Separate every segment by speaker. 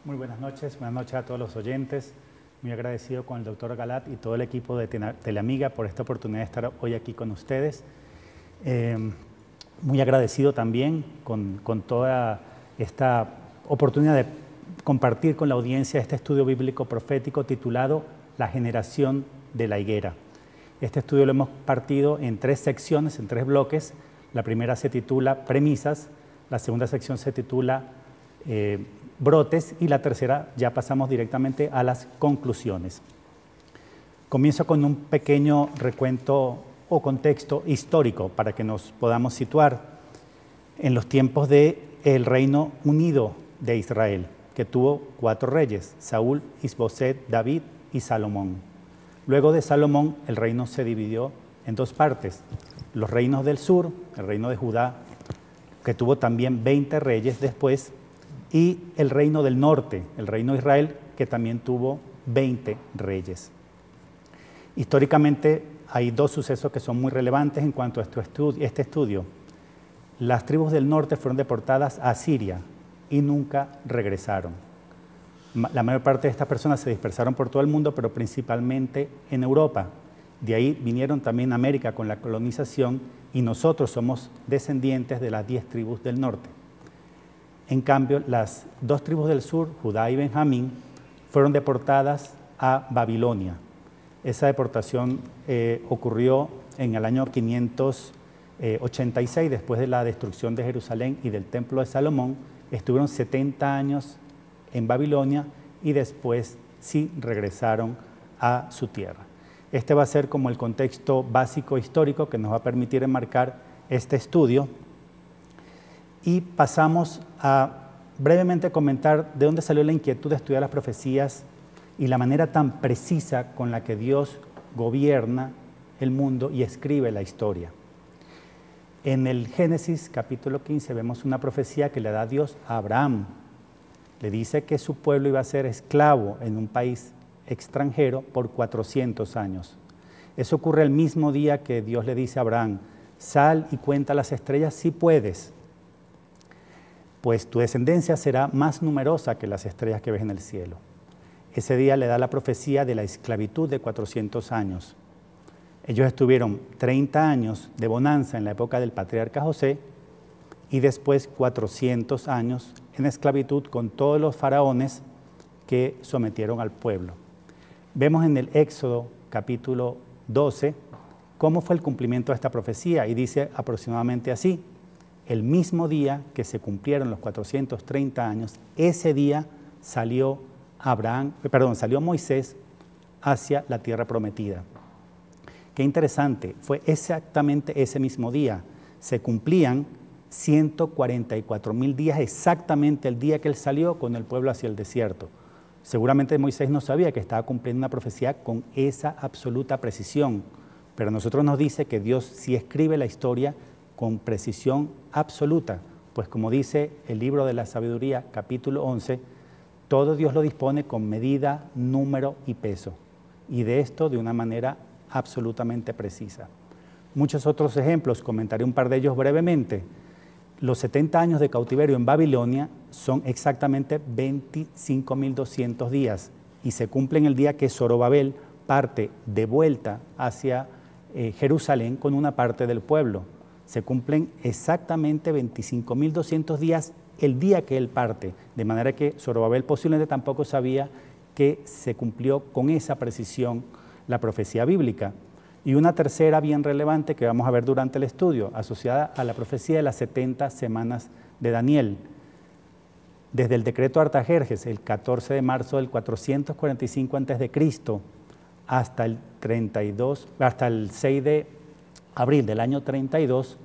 Speaker 1: Muy buenas noches a todos los oyentes. Muy agradecido con el doctor Galat y todo el equipo de Teleamiga por esta oportunidad de estar hoy aquí con ustedes. Muy agradecido también con toda esta oportunidad de compartir con la audiencia este estudio bíblico profético titulado La generación de la higuera. Este estudio lo hemos partido en 3 secciones, en 3 bloques. La primera se titula Premisas, la segunda sección se titula Brotes y la tercera ya pasamos directamente a las conclusiones. Comienzo con un pequeño recuento o contexto histórico para que nos podamos situar en los tiempos del Reino Unido de Israel, que tuvo 4 reyes, Saúl, Isboset, David y Salomón. Luego de Salomón, el reino se dividió en 2 partes, los reinos del sur, el reino de Judá, que tuvo también 20 reyes después, y el reino del norte, el reino de Israel, que también tuvo 20 reyes. Históricamente hay 2 sucesos que son muy relevantes en cuanto a este estudio. Las tribus del norte fueron deportadas a Siria y nunca regresaron. La mayor parte de estas personas se dispersaron por todo el mundo, pero principalmente en Europa. De ahí vinieron también a América con la colonización y nosotros somos descendientes de las 10 tribus del norte. En cambio, las 2 tribus del sur, Judá y Benjamín, fueron deportadas a Babilonia. Esa deportación ocurrió en el año 586, después de la destrucción de Jerusalén y del Templo de Salomón. Estuvieron 70 años en Babilonia y después sí regresaron a su tierra. Este va a ser como el contexto básico histórico que nos va a permitir enmarcar este estudio. Y pasamos a brevemente comentar de dónde salió la inquietud de estudiar las profecías y la manera tan precisa con la que Dios gobierna el mundo y escribe la historia. En el Génesis capítulo 15 vemos una profecía que le da Dios a Abraham. Le dice que su pueblo iba a ser esclavo en un país extranjero por 400 años. Eso ocurre el mismo día que Dios le dice a Abraham, sal y cuenta las estrellas si puedes, pues tu descendencia será más numerosa que las estrellas que ves en el cielo. Ese día le da la profecía de la esclavitud de 400 años. Ellos estuvieron 30 años de bonanza en la época del patriarca José y después 400 años en esclavitud con todos los faraones que sometieron al pueblo. Vemos en el Éxodo capítulo 12 cómo fue el cumplimiento de esta profecía y dice aproximadamente así: el mismo día que se cumplieron los 430 años, ese día salió Moisés hacia la tierra prometida. Qué interesante, fue exactamente ese mismo día. Se cumplían 144,000 días, exactamente el día que él salió con el pueblo hacia el desierto. Seguramente Moisés no sabía que estaba cumpliendo una profecía con esa absoluta precisión, pero a nosotros nos dice que Dios sí escribe la historia con precisión absoluta, pues como dice el libro de la sabiduría, capítulo 11, todo Dios lo dispone con medida, número y peso, y de esto de una manera absolutamente precisa. Muchos otros ejemplos, comentaré un par de ellos brevemente. Los 70 años de cautiverio en Babilonia son exactamente 25,200 días y se cumplen el día que Zorobabel parte de vuelta hacia Jerusalén con una parte del pueblo. Se cumplen exactamente 25,200 días el día que él parte, de manera que Zorobabel posiblemente tampoco sabía que se cumplió con esa precisión la profecía bíblica. Y una tercera bien relevante que vamos a ver durante el estudio, asociada a la profecía de las 70 semanas de Daniel. Desde el decreto Artajerjes, el 14 de marzo del 445 a.C., hasta el 6 de abril del año 32,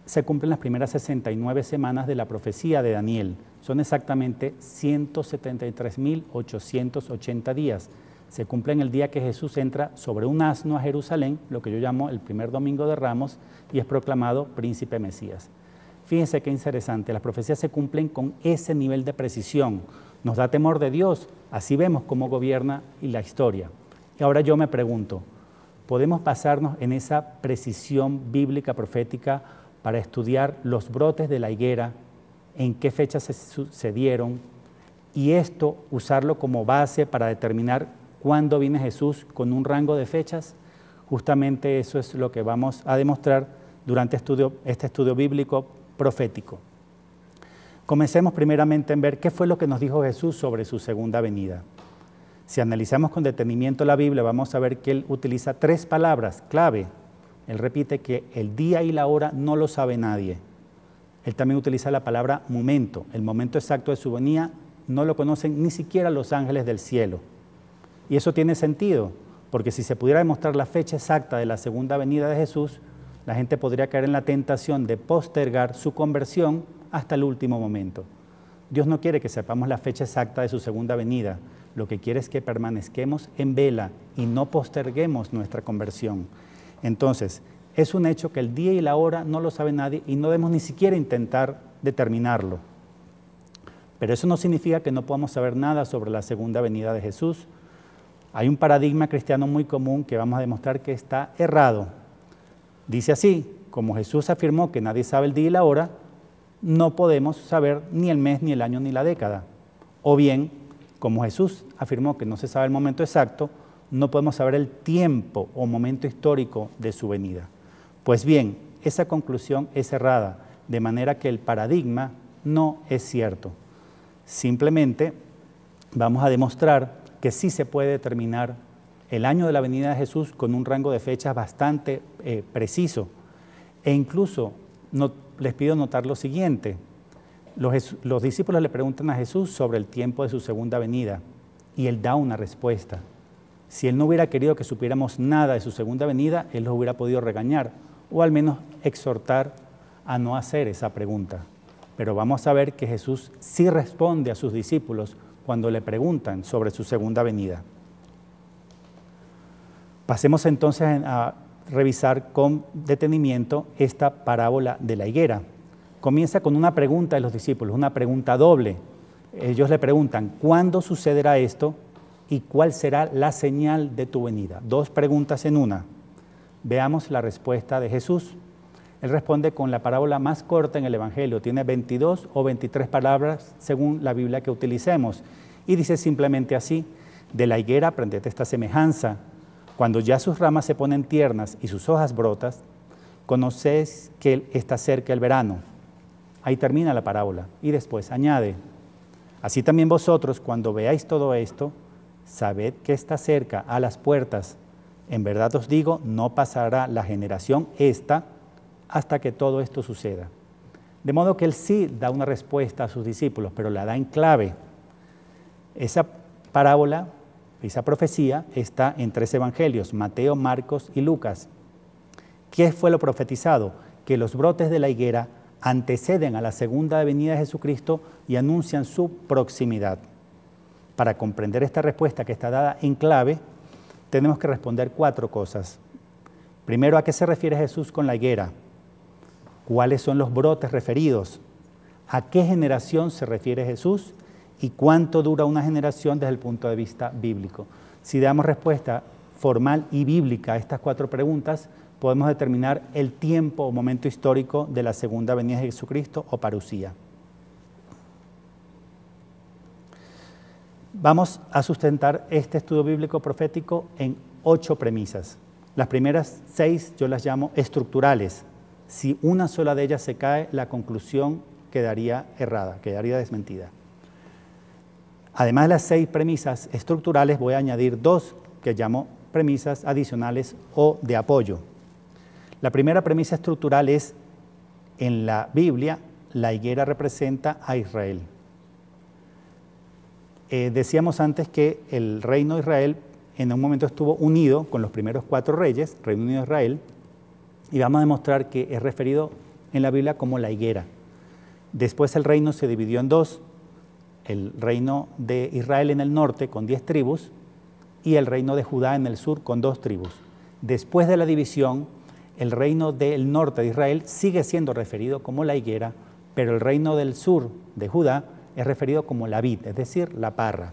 Speaker 1: se cumplen las primeras 69 semanas de la profecía de Daniel. Son exactamente 173,880 días. Se cumplen el día que Jesús entra sobre un asno a Jerusalén, lo que yo llamo el primer domingo de Ramos, y es proclamado príncipe Mesías. Fíjense qué interesante, las profecías se cumplen con ese nivel de precisión. Nos da temor de Dios, así vemos cómo gobierna la historia. Y ahora yo me pregunto, ¿podemos basarnos en esa precisión bíblica profética para estudiar los brotes de la higuera, en qué fechas se sucedieron y esto usarlo como base para determinar cuándo viene Jesús con un rango de fechas. Justamente eso es lo que vamos a demostrar durante este estudio bíblico profético. Comencemos primeramente en ver qué fue lo que nos dijo Jesús sobre su segunda venida. Si analizamos con detenimiento la Biblia, vamos a ver que Él utiliza 3 palabras clave. Él repite que el día y la hora no lo sabe nadie. Él también utiliza la palabra momento. El momento exacto de su venida no lo conocen ni siquiera los ángeles del cielo. Y eso tiene sentido, porque si se pudiera demostrar la fecha exacta de la segunda venida de Jesús, la gente podría caer en la tentación de postergar su conversión hasta el último momento. Dios no quiere que sepamos la fecha exacta de su segunda venida. Lo que quiere es que permanezquemos en vela y no posterguemos nuestra conversión. Entonces, es un hecho que el día y la hora no lo sabe nadie y no debemos ni siquiera intentar determinarlo. Pero eso no significa que no podamos saber nada sobre la segunda venida de Jesús. Hay un paradigma cristiano muy común que vamos a demostrar que está errado. Dice así: como Jesús afirmó que nadie sabe el día y la hora, no podemos saber ni el mes, ni el año, ni la década. O bien, como Jesús afirmó que no se sabe el momento exacto, no podemos saber el tiempo o momento histórico de su venida. Pues bien, esa conclusión es errada, de manera que el paradigma no es cierto. Simplemente vamos a demostrar que sí se puede determinar el año de la venida de Jesús con un rango de fechas bastante preciso. E incluso les pido notar lo siguiente: los discípulos le preguntan a Jesús sobre el tiempo de su segunda venida y Él da una respuesta. Si Él no hubiera querido que supiéramos nada de su segunda venida, Él los hubiera podido regañar o al menos exhortar a no hacer esa pregunta. Pero vamos a ver que Jesús sí responde a sus discípulos cuando le preguntan sobre su segunda venida. Pasemos entonces a revisar con detenimiento esta parábola de la higuera. Comienza con una pregunta de los discípulos, una pregunta doble. Ellos le preguntan: ¿cuándo sucederá esto y cuál será la señal de tu venida? 2 preguntas en una. Veamos la respuesta de Jesús. Él responde con la parábola más corta en el Evangelio. Tiene 22 o 23 palabras según la Biblia que utilicemos. Y dice simplemente así: de la higuera aprended esta semejanza. Cuando ya sus ramas se ponen tiernas y sus hojas brotas, conocéis que está cerca el verano. Ahí termina la parábola. Y después añade: así también vosotros, cuando veáis todo esto, sabed que está cerca, a las puertas. En verdad os digo, no pasará la generación esta hasta que todo esto suceda. De modo que Él sí da una respuesta a sus discípulos, pero la da en clave. Esa parábola, esa profecía, está en 3 evangelios: Mateo, Marcos y Lucas. ¿Qué fue lo profetizado? Que los brotes de la higuera anteceden a la segunda venida de Jesucristo y anuncian su proximidad. Para comprender esta respuesta que está dada en clave, tenemos que responder 4 cosas. Primero, ¿a qué se refiere Jesús con la higuera? ¿Cuáles son los brotes referidos? ¿A qué generación se refiere Jesús? ¿Y cuánto dura una generación desde el punto de vista bíblico? Si damos respuesta formal y bíblica a estas 4 preguntas, podemos determinar el tiempo o momento histórico de la segunda venida de Jesucristo o parusía. Vamos a sustentar este estudio bíblico profético en 8 premisas. Las primeras 6 yo las llamo estructurales. Si una sola de ellas se cae, la conclusión quedaría errada, quedaría desmentida. Además de las 6 premisas estructurales, voy a añadir 2 que llamo premisas adicionales o de apoyo. La primera premisa estructural es: en la Biblia, la higuera representa a Israel. Decíamos antes que el reino de Israel en un momento estuvo unido con los primeros 4 reyes, Reino Unido de Israel, y vamos a demostrar que es referido en la Biblia como la higuera. Después el reino se dividió en 2, el reino de Israel en el norte con 10 tribus y el reino de Judá en el sur con 2 tribus. Después de la división, el reino del norte de Israel sigue siendo referido como la higuera, pero el reino del sur de Judá es referido como la vid, es decir, la parra.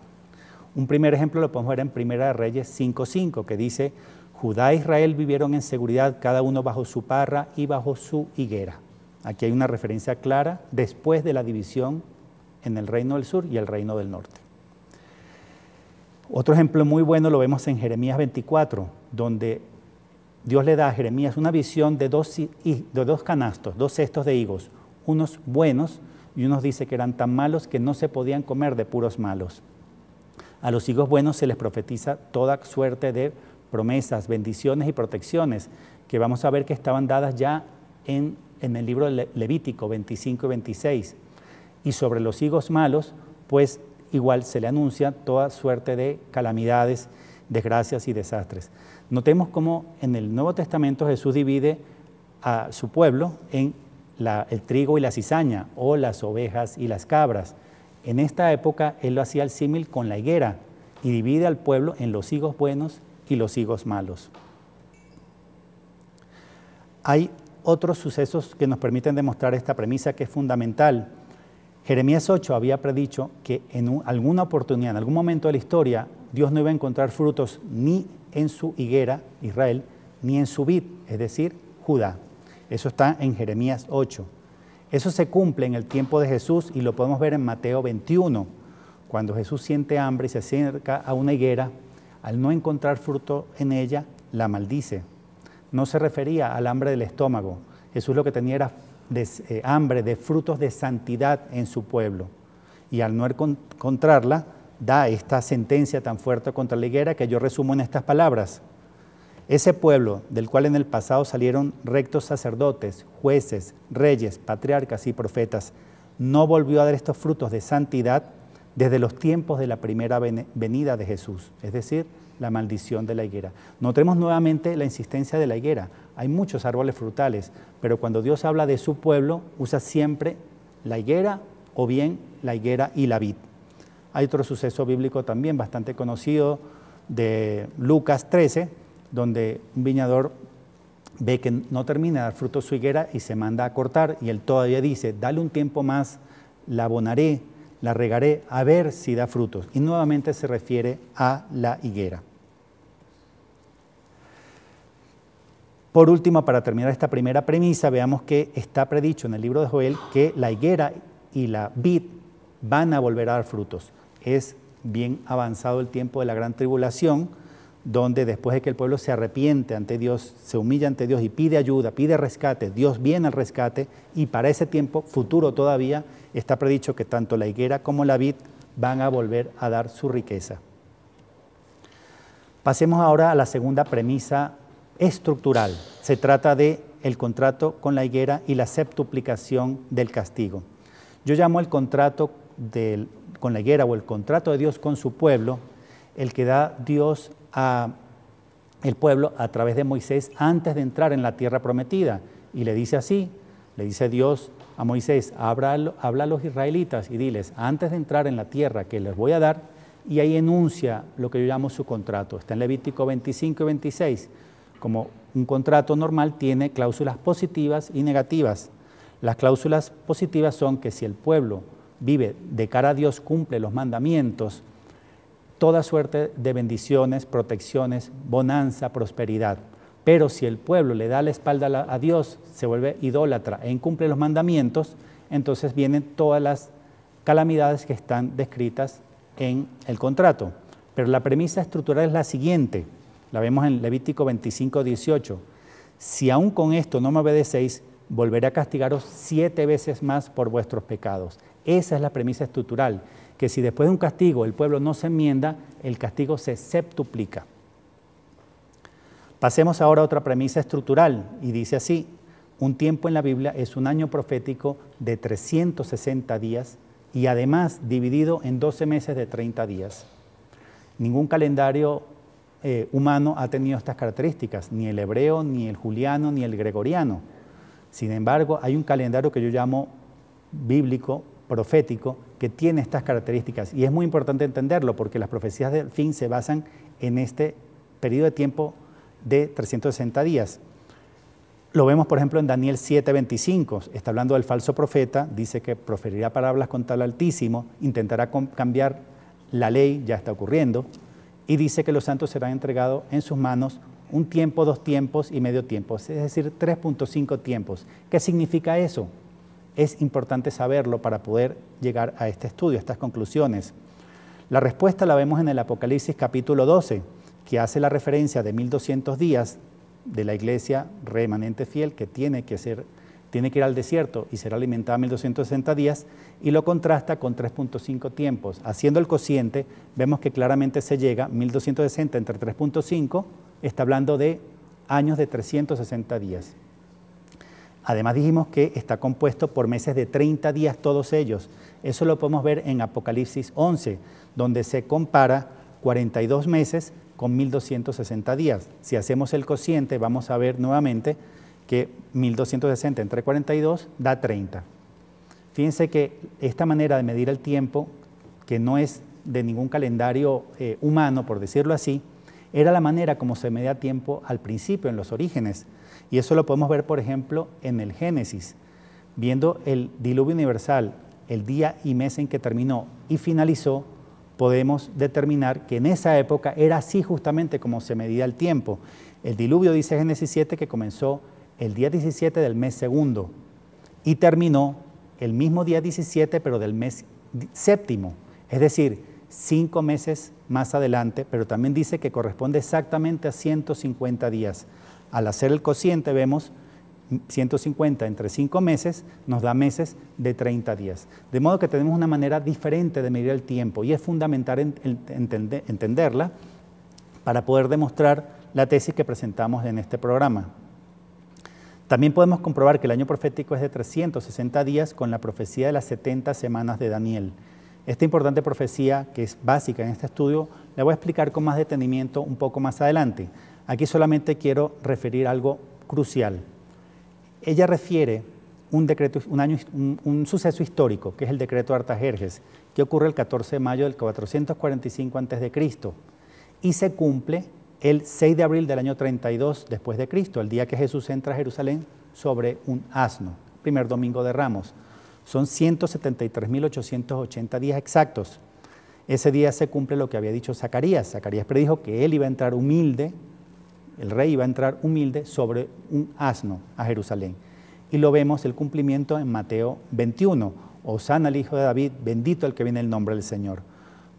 Speaker 1: Un primer ejemplo lo podemos ver en Primera de Reyes 5:5, que dice: Judá e Israel vivieron en seguridad, cada uno bajo su parra y bajo su higuera. Aquí hay una referencia clara después de la división en el reino del sur y el reino del norte. Otro ejemplo muy bueno lo vemos en Jeremías 24, donde Dios le da a Jeremías una visión de dos canastos, 2 cestos de higos, unos buenos y unos dice que eran tan malos que no se podían comer de puros malos. A los higos buenos se les profetiza toda suerte de promesas, bendiciones y protecciones que vamos a ver que estaban dadas ya en el libro de Levítico 25 y 26. Y sobre los higos malos, pues igual se le anuncia toda suerte de calamidades, desgracias y desastres. Notemos cómo en el Nuevo Testamento Jesús divide a su pueblo en el trigo y la cizaña, o las ovejas y las cabras. En esta época Él lo hacía el símil con la higuera y divide al pueblo en los higos buenos y los higos malos. Hay otros sucesos que nos permiten demostrar esta premisa que es fundamental. Jeremías 8 había predicho que en alguna oportunidad, en algún momento de la historia, Dios no iba a encontrar frutos ni en su higuera, Israel, ni en su vid, es decir, Judá. Eso está en Jeremías 8. Eso se cumple en el tiempo de Jesús y lo podemos ver en Mateo 21, cuando Jesús siente hambre y se acerca a una higuera, al no encontrar fruto en ella, la maldice. No se refería al hambre del estómago. Jesús lo que tenía era hambre de frutos de santidad en su pueblo. Y al no encontrarla, da esta sentencia tan fuerte contra la higuera que yo resumo en estas palabras. Ese pueblo, del cual en el pasado salieron rectos sacerdotes, jueces, reyes, patriarcas y profetas, no volvió a dar estos frutos de santidad desde los tiempos de la primera venida de Jesús, es decir, la maldición de la higuera. Notemos nuevamente la insistencia de la higuera. Hay muchos árboles frutales, pero cuando Dios habla de su pueblo, usa siempre la higuera o bien la higuera y la vid. Hay otro suceso bíblico también bastante conocido de Lucas 13, donde un viñador ve que no termina de dar fruto su higuera y se manda a cortar, y él todavía dice, dale un tiempo más, la abonaré, la regaré, a ver si da frutos. Y nuevamente se refiere a la higuera. Por último, para terminar esta primera premisa, veamos que está predicho en el libro de Joel que la higuera y la vid van a volver a dar frutos. Es bien avanzado el tiempo de la gran tribulación, donde después de que el pueblo se arrepiente ante Dios, se humilla ante Dios y pide ayuda, pide rescate, Dios viene al rescate, y para ese tiempo futuro todavía está predicho que tanto la higuera como la vid van a volver a dar su riqueza. Pasemos ahora a la segunda premisa estructural. Se trata de el contrato con la higuera y la septuplicación del castigo. Yo llamo el contrato con la higuera o el contrato de Dios con su pueblo, el que da Dios el pueblo a través de Moisés antes de entrar en la tierra prometida. Y le dice así, le dice Dios a Moisés, habla a los israelitas y diles, antes de entrar en la tierra que les voy a dar, y ahí enuncia lo que yo llamo su contrato. Está en Levítico 25 y 26. Como un contrato normal tiene cláusulas positivas y negativas. Las cláusulas positivas son que si el pueblo vive de cara a Dios, cumple los mandamientos, toda suerte de bendiciones, protecciones, bonanza, prosperidad. Pero si el pueblo le da la espalda a Dios, se vuelve idólatra e incumple los mandamientos, entonces vienen todas las calamidades que están descritas en el contrato. Pero la premisa estructural es la siguiente, la vemos en Levítico 25, 18. Si aún con esto no me obedecéis, volveré a castigaros 7 veces más por vuestros pecados. Esa es la premisa estructural, que si después de un castigo el pueblo no se enmienda, el castigo se septuplica. Pasemos ahora a otra premisa estructural, y dice así, un tiempo en la Biblia es un año profético de 360 días y además dividido en 12 meses de 30 días. Ningún calendario humano ha tenido estas características, ni el hebreo, ni el juliano, ni el gregoriano. Sin embargo, hay un calendario que yo llamo bíblico, profético, que tiene estas características, y es muy importante entenderlo porque las profecías del fin se basan en este periodo de tiempo de 360 días. Lo vemos, por ejemplo, en Daniel 7:25, está hablando del falso profeta, dice que proferirá palabras contra el Altísimo, intentará cambiar la ley, ya está ocurriendo, y dice que los santos serán entregados en sus manos un tiempo, 2 tiempos y medio tiempo, es decir, 3.5 tiempos. ¿Qué significa eso? es importante saberlo para poder llegar a este estudio, a estas conclusiones? La respuesta la vemos en el Apocalipsis capítulo 12, que hace la referencia de 1200 días de la iglesia remanente fiel que tiene que ir al desierto y ser alimentada 1260 días, y lo contrasta con 3.5 tiempos. Haciendo el cociente, vemos que claramente se llega 1260 entre 3.5, está hablando de años de 360 días. Además dijimos que está compuesto por meses de 30 días todos ellos. Eso lo podemos ver en Apocalipsis 11, donde se compara 42 meses con 1260 días. Si hacemos el cociente, vamos a ver nuevamente que 1260 entre 42 da 30. Fíjense que esta manera de medir el tiempo, que no es de ningún calendario humano, por decirlo así, era la manera como se medía tiempo al principio, en los orígenes. Y eso lo podemos ver, por ejemplo, en el Génesis. Viendo el diluvio universal, el día y mes en que terminó y finalizó, podemos determinar que en esa época era así justamente como se medía el tiempo. El diluvio, dice Génesis 7, que comenzó el día 17 del mes segundo y terminó el mismo día 17, pero del mes séptimo, es decir, 5 meses más adelante, pero también dice que corresponde exactamente a 150 días. Al hacer el cociente vemos 150 entre 5 meses nos da meses de 30 días. De modo que tenemos una manera diferente de medir el tiempo y es fundamental entenderla para poder demostrar la tesis que presentamos en este programa. También podemos comprobar que el año profético es de 360 días con la profecía de las 70 semanas de Daniel. Esta importante profecía, que es básica en este estudio, la voy a explicar con más detenimiento un poco más adelante. Aquí solamente quiero referir algo crucial. Ella refiere un suceso histórico, que es el decreto de Artajerjes, que ocurre el 14 de mayo del 445 a.C. y se cumple el 6 de abril del año 32 después de Cristo, el día que Jesús entra a Jerusalén sobre un asno, primer domingo de Ramos. Son 173.880 días exactos. Ese día se cumple lo que había dicho Zacarías. Zacarías predijo que él iba a entrar humilde, el rey iba a entrar humilde sobre un asno a Jerusalén. Y lo vemos el cumplimiento en Mateo 21. Hosana al Hijo de David, bendito el que viene en el nombre del Señor.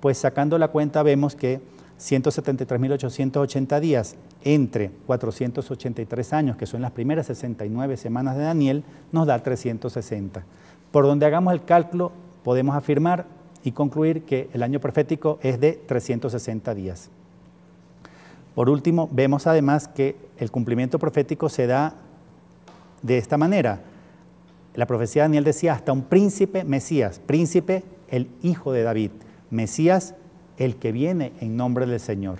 Speaker 1: Pues sacando la cuenta vemos que 173.880 días entre 483 años, que son las primeras 69 semanas de Daniel, nos da 360. Por donde hagamos el cálculo, podemos afirmar y concluir que el año profético es de 360 días. Por último, vemos además que el cumplimiento profético se da de esta manera. La profecía de Daniel decía hasta un príncipe Mesías, príncipe el hijo de David, Mesías el que viene en nombre del Señor.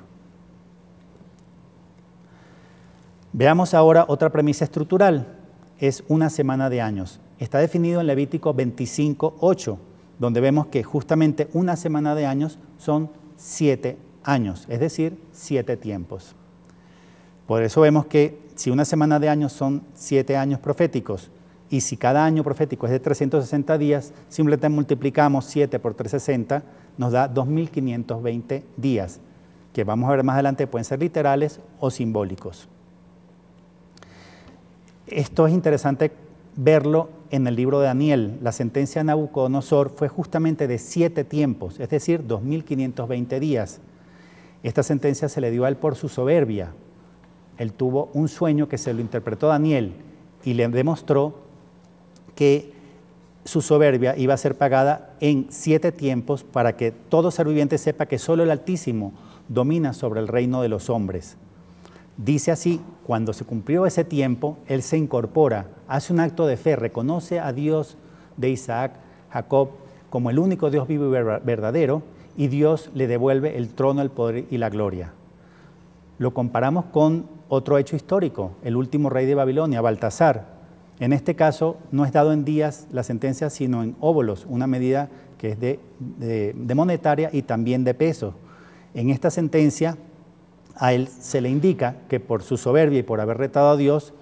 Speaker 1: Veamos ahora otra premisa estructural, es una semana de años. Está definido en Levítico 25:8, donde vemos que justamente una semana de años son 7 años, es decir, 7 tiempos. Por eso vemos que si una semana de años son 7 años proféticos, y si cada año profético es de 360 días, simplemente multiplicamos 7 por 360, nos da 2.520 días, que vamos a ver más adelante pueden ser literales o simbólicos. Esto es interesante verlo en el libro de Daniel. La sentencia de Nabucodonosor fue justamente de 7 tiempos, es decir, 2.520 días. Esta sentencia se le dio a él por su soberbia. Él tuvo un sueño que se lo interpretó Daniel y le demostró que su soberbia iba a ser pagada en 7 tiempos para que todo ser viviente sepa que solo el Altísimo domina sobre el reino de los hombres. Dice así, cuando se cumplió ese tiempo, él se incorpora, hace un acto de fe, reconoce a Dios de Isaac, Jacob, como el único Dios vivo y verdadero, y Dios le devuelve el trono, el poder y la gloria. Lo comparamos con otro hecho histórico, el último rey de Babilonia, Baltasar. En este caso no es dado en días la sentencia, sino en óbolos, una medida que es de monetaria y también de peso. En esta sentencia a él se le indica que por su soberbia y por haber retado a Dios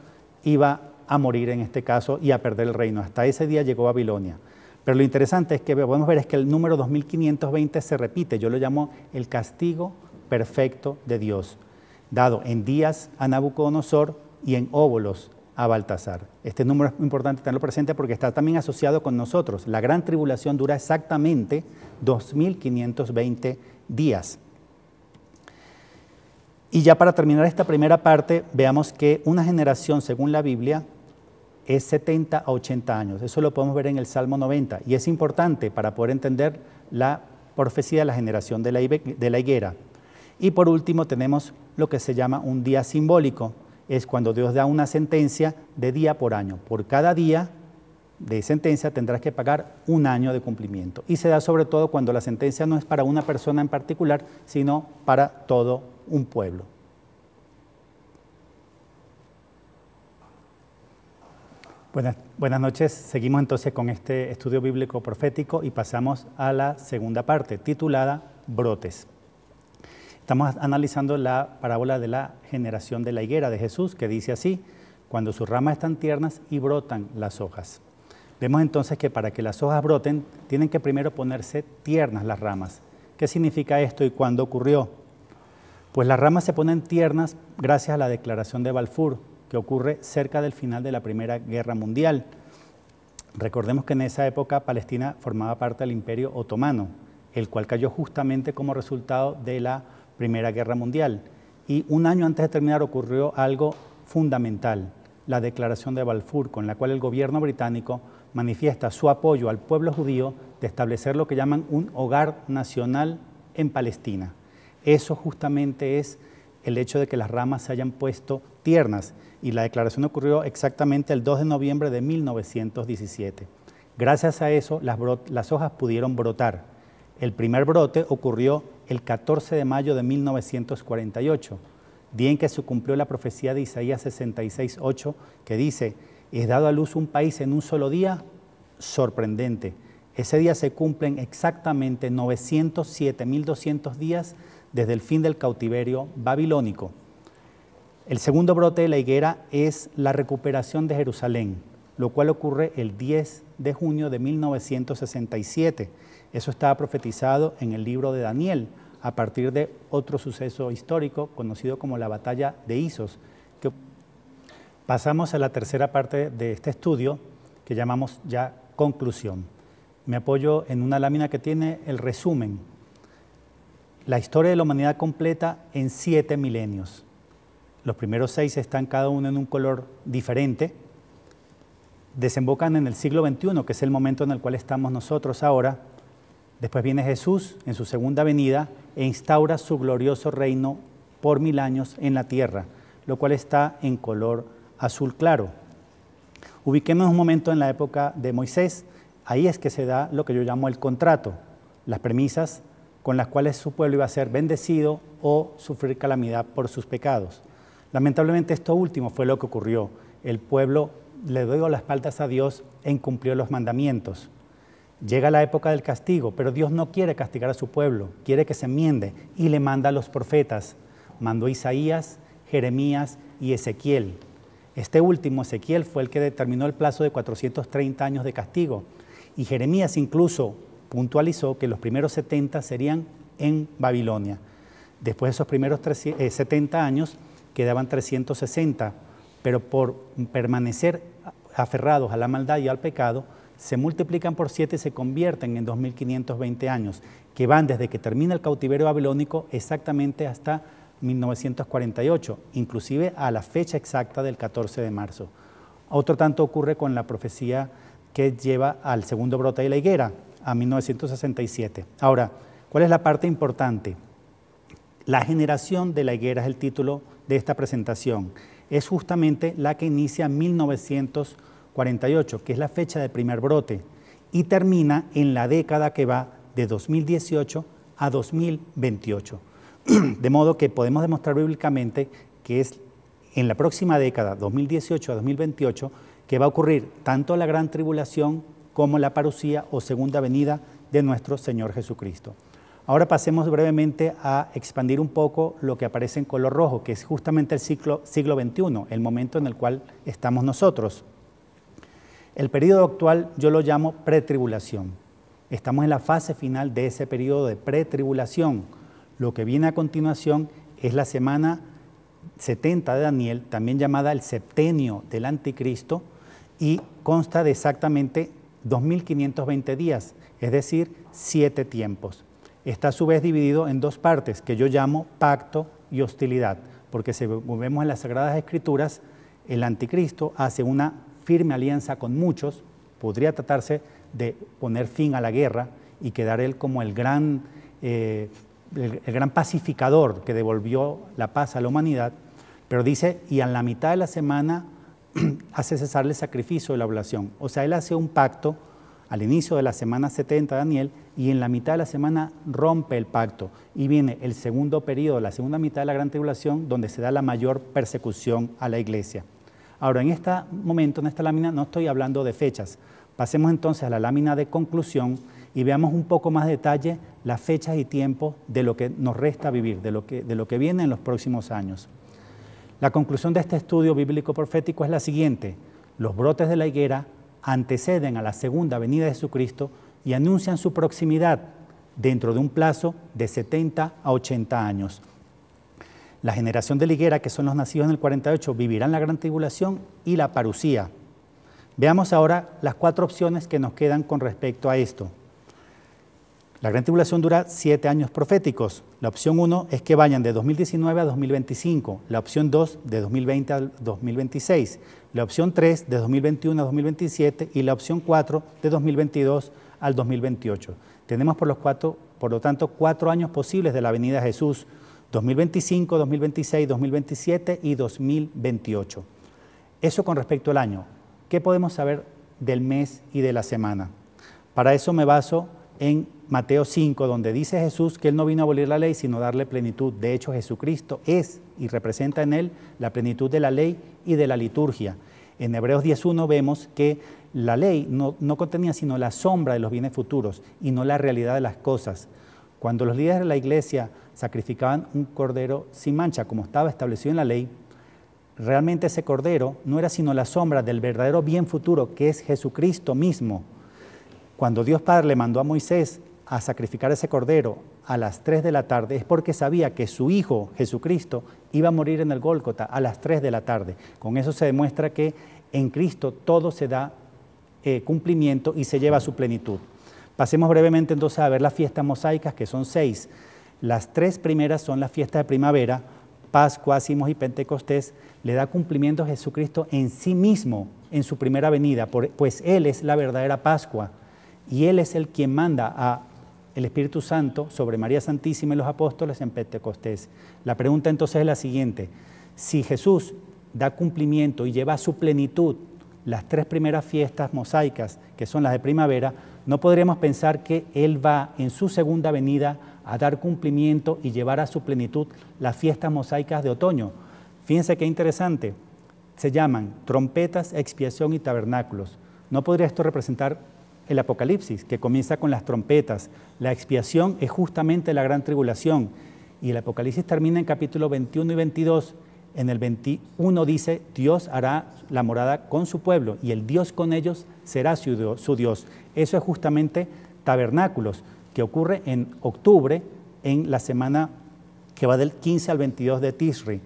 Speaker 1: iba a morir en este caso y a perder el reino. Hasta ese día llegó Babilonia. Pero lo interesante es que podemos ver es que el número 2520 se repite. Yo lo llamo el castigo perfecto de Dios, dado en días a Nabucodonosor y en óbolos a Baltasar. Este número es importante tenerlo presente porque está también asociado con nosotros. La gran tribulación dura exactamente 2520 días. Y ya para terminar esta primera parte, veamos que una generación, según la Biblia, es 70 a 80 años. Eso lo podemos ver en el Salmo 90. Y es importante para poder entender la profecía de la generación de la higuera. Y por último tenemos lo que se llama un día simbólico. Es cuando Dios da una sentencia de día por año. Por cada día de sentencia tendrás que pagar un año de cumplimiento. Y se da sobre todo cuando la sentencia no es para una persona en particular, sino para todo un pueblo. Buenas noches. Seguimos entonces con este estudio bíblico profético y pasamos a la segunda parte, titulada Brotes. Estamos analizando la parábola de la generación de la higuera de Jesús, que dice así: cuando sus ramas están tiernas y brotan las hojas. Vemos entonces que para que las hojas broten, tienen que primero ponerse tiernas las ramas. ¿Qué significa esto y cuándo ocurrió? Pues las ramas se ponen tiernas gracias a la declaración de Balfour, que ocurre cerca del final de la Primera Guerra Mundial. Recordemos que en esa época Palestina formaba parte del Imperio Otomano, el cual cayó justamente como resultado de la Primera Guerra Mundial. Y un año antes de terminar ocurrió algo fundamental, la declaración de Balfour, con la cual el gobierno británico manifiesta su apoyo al pueblo judío de establecer lo que llaman un hogar nacional en Palestina. Eso justamente es el hecho de que las ramas se hayan puesto tiernas, y la declaración ocurrió exactamente el 2 de noviembre de 1917. Gracias a eso, las hojas pudieron brotar. El primer brote ocurrió el 14 de mayo de 1948, día en que se cumplió la profecía de Isaías 66:8, que dice: es dado a luz un país en un solo día, sorprendente. Ese día se cumplen exactamente 907.200 días desde el fin del cautiverio babilónico. El segundo brote de la higuera es la recuperación de Jerusalén, lo cual ocurre el 10 de junio de 1967. Eso estaba profetizado en el libro de Daniel, a partir de otro suceso histórico conocido como la batalla de Isos. Pasamos a la tercera parte de este estudio, que llamamos ya conclusión. Me apoyo en una lámina que tiene el resumen. La historia de la humanidad completa en 7 milenios. Los primeros 6 están cada uno en un color diferente. Desembocan en el siglo XXI, que es el momento en el cual estamos nosotros ahora. Después viene Jesús en su segunda venida e instaura su glorioso reino por 1000 años en la tierra, lo cual está en color azul claro. Ubiquemos un momento en la época de Moisés. Ahí es que se da lo que yo llamo el contrato, las premisas con las cuales su pueblo iba a ser bendecido o sufrir calamidad por sus pecados. Lamentablemente esto último fue lo que ocurrió. El pueblo le dio las espaldas a Dios e incumplió los mandamientos. Llega la época del castigo, pero Dios no quiere castigar a su pueblo, quiere que se enmiende y le manda a los profetas. Mandó Isaías, Jeremías y Ezequiel. Este último, Ezequiel, fue el que determinó el plazo de 430 años de castigo. Y Jeremías incluso puntualizó que los primeros 70 serían en Babilonia. Después de esos primeros 70 años quedaban 360, pero por permanecer aferrados a la maldad y al pecado, se multiplican por 7 y se convierten en 2520 años, que van desde que termina el cautiverio babilónico exactamente hasta 1948, inclusive a la fecha exacta del 14 de marzo. Otro tanto ocurre con la profecía que lleva al segundo brote de la higuera, a 1967. Ahora, ¿cuál es la parte importante? La generación de la higuera es el título de esta presentación. Es justamente la que inicia en 1948, que es la fecha del primer brote, y termina en la década que va de 2018 a 2028. De modo que podemos demostrar bíblicamente que es en la próxima década, 2018 a 2028, que va a ocurrir tanto la gran tribulación como la parucía o segunda venida de nuestro Señor Jesucristo. Ahora pasemos brevemente a expandir un poco lo que aparece en color rojo, que es justamente el siglo XXI, el momento en el cual estamos nosotros. El periodo actual yo lo llamo pretribulación. Estamos en la fase final de ese periodo de pretribulación. Lo que viene a continuación es la semana 70 de Daniel, también llamada el septenio del anticristo, y consta de exactamente 2520 días, es decir, 7 tiempos. Está a su vez dividido en 2 partes, que yo llamo pacto y hostilidad, porque según vemos en las Sagradas Escrituras, el anticristo hace una firme alianza con muchos, podría tratarse de poner fin a la guerra y quedar él como el gran pacificador que devolvió la paz a la humanidad, pero dice, y a la mitad de la semana hace cesar el sacrificio de la oblación. O sea, él hace un pacto al inicio de la semana 70 de Daniel y en la mitad de la semana rompe el pacto y viene el segundo periodo, la segunda mitad de la gran tribulación, donde se da la mayor persecución a la iglesia. Ahora, en este momento, en esta lámina, no estoy hablando de fechas. Pasemos entonces a la lámina de conclusión y veamos un poco más detalle las fechas y tiempos de lo que nos resta vivir, de lo que viene en los próximos años. La conclusión de este estudio bíblico profético es la siguiente: los brotes de la higuera anteceden a la segunda venida de Jesucristo y anuncian su proximidad dentro de un plazo de 70 a 80 años. La generación de la higuera, que son los nacidos en el 48, vivirán la gran tribulación y la parusía. Veamos ahora las 4 opciones que nos quedan con respecto a esto. La gran tribulación dura 7 años proféticos. La opción 1 es que vayan de 2019 a 2025. La opción 2 de 2020 a 2026. La opción 3 de 2021 a 2027 y la opción 4 de 2022 al 2028. Tenemos por lo tanto 4 años posibles de la venida de Jesús: 2025, 2026, 2027 y 2028. Eso con respecto al año. ¿Qué podemos saber del mes y de la semana? Para eso me baso en Mateo 5, donde dice Jesús que Él no vino a abolir la ley, sino a darle plenitud. De hecho, Jesucristo es y representa en Él la plenitud de la ley y de la liturgia. En Hebreos 10.1 vemos que la ley no contenía sino la sombra de los bienes futuros y no la realidad de las cosas. Cuando los líderes de la iglesia sacrificaban un cordero sin mancha, como estaba establecido en la ley, realmente ese cordero no era sino la sombra del verdadero bien futuro, que es Jesucristo mismo. Cuando Dios Padre le mandó a Moisés a sacrificar ese cordero a las 3 de la tarde, es porque sabía que su Hijo, Jesucristo, iba a morir en el Gólgota a las 3 de la tarde. Con eso se demuestra que en Cristo todo se da cumplimiento y se lleva a su plenitud. Pasemos brevemente entonces a ver las fiestas mosaicas, que son 6. Las 3 primeras son las fiestas de primavera, Pascua, Ácimos y Pentecostés. Le da cumplimiento a Jesucristo en sí mismo en su primera venida, pues Él es la verdadera Pascua y Él es el quien manda al Espíritu Santo sobre María Santísima y los apóstoles en Pentecostés. La pregunta entonces es la siguiente: si Jesús da cumplimiento y lleva a su plenitud las 3 primeras fiestas mosaicas, que son las de primavera, ¿no podríamos pensar que Él va en su segunda venida a dar cumplimiento y llevar a su plenitud las fiestas mosaicas de otoño? Fíjense qué interesante, se llaman trompetas, expiación y tabernáculos. ¿No podría esto representar el Apocalipsis, que comienza con las trompetas? La expiación es justamente la gran tribulación y el Apocalipsis termina en capítulo 21 y 22. En el 21 dice: Dios hará la morada con su pueblo y el Dios con ellos será su Dios. Eso es justamente tabernáculos, que ocurre en octubre, en la semana que va del 15 al 22 de Tisri.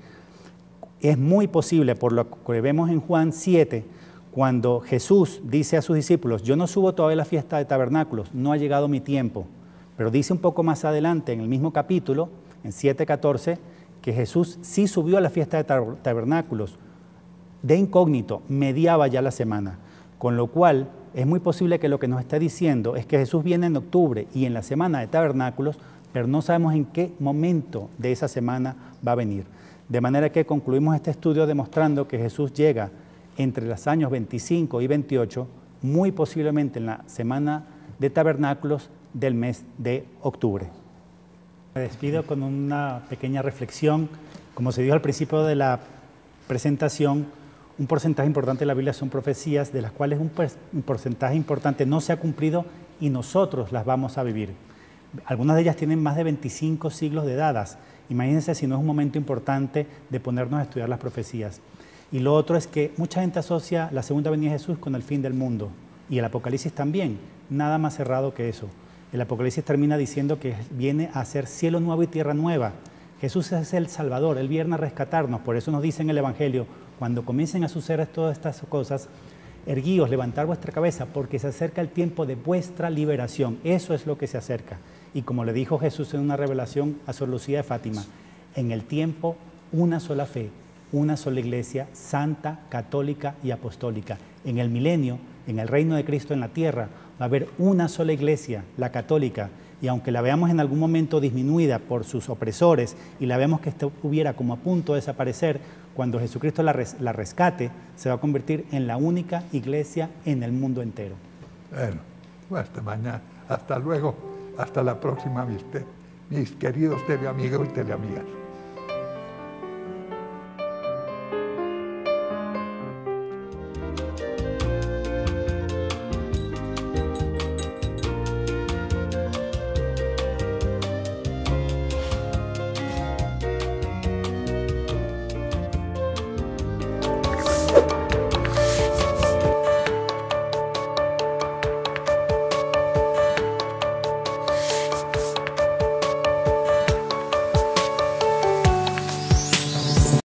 Speaker 1: Es muy posible, por lo que vemos en Juan 7, cuando Jesús dice a sus discípulos: yo no subo todavía a la fiesta de tabernáculos, no ha llegado mi tiempo. Pero dice un poco más adelante, en el mismo capítulo, en 7:14, que Jesús sí subió a la fiesta de tabernáculos, de incógnito, mediaba ya la semana. Con lo cual, es muy posible que lo que nos está diciendo es que Jesús viene en octubre y en la semana de tabernáculos, pero no sabemos en qué momento de esa semana va a venir. De manera que concluimos este estudio demostrando que Jesús llega entre los años 25 y 28, muy posiblemente en la semana de tabernáculos del mes de octubre. Me despido con una pequeña reflexión. Como se dijo al principio de la presentación, un porcentaje importante de la Biblia son profecías, de las cuales un porcentaje importante no se ha cumplido y nosotros las vamos a vivir. Algunas de ellas tienen más de 25 siglos de dadas. Imagínense si no es un momento importante de ponernos a estudiar las profecías. Y lo otro es que mucha gente asocia la segunda venida de Jesús con el fin del mundo. Y el Apocalipsis también, nada más cerrado que eso. El Apocalipsis termina diciendo que viene a ser cielo nuevo y tierra nueva. Jesús es el Salvador, Él viene a rescatarnos. Por eso nos dice en el Evangelio, cuando comiencen a suceder todas estas cosas, erguíos, levantar vuestra cabeza, porque se acerca el tiempo de vuestra liberación. Eso es lo que se acerca. Y como le dijo Jesús en una revelación a Sor Lucía de Fátima, en el tiempo, una sola fe, una sola iglesia, santa, católica y apostólica. En el milenio, en el reino de Cristo en la tierra, va a haber una sola iglesia, la católica, y aunque la veamos en algún momento disminuida por sus opresores y la vemos que estuviera como a punto de desaparecer, cuando Jesucristo la rescate, se va a convertir en la única iglesia en el mundo entero.
Speaker 2: Bueno, hasta mañana, hasta luego, hasta la próxima, mis queridos teleamigos y teleamigas.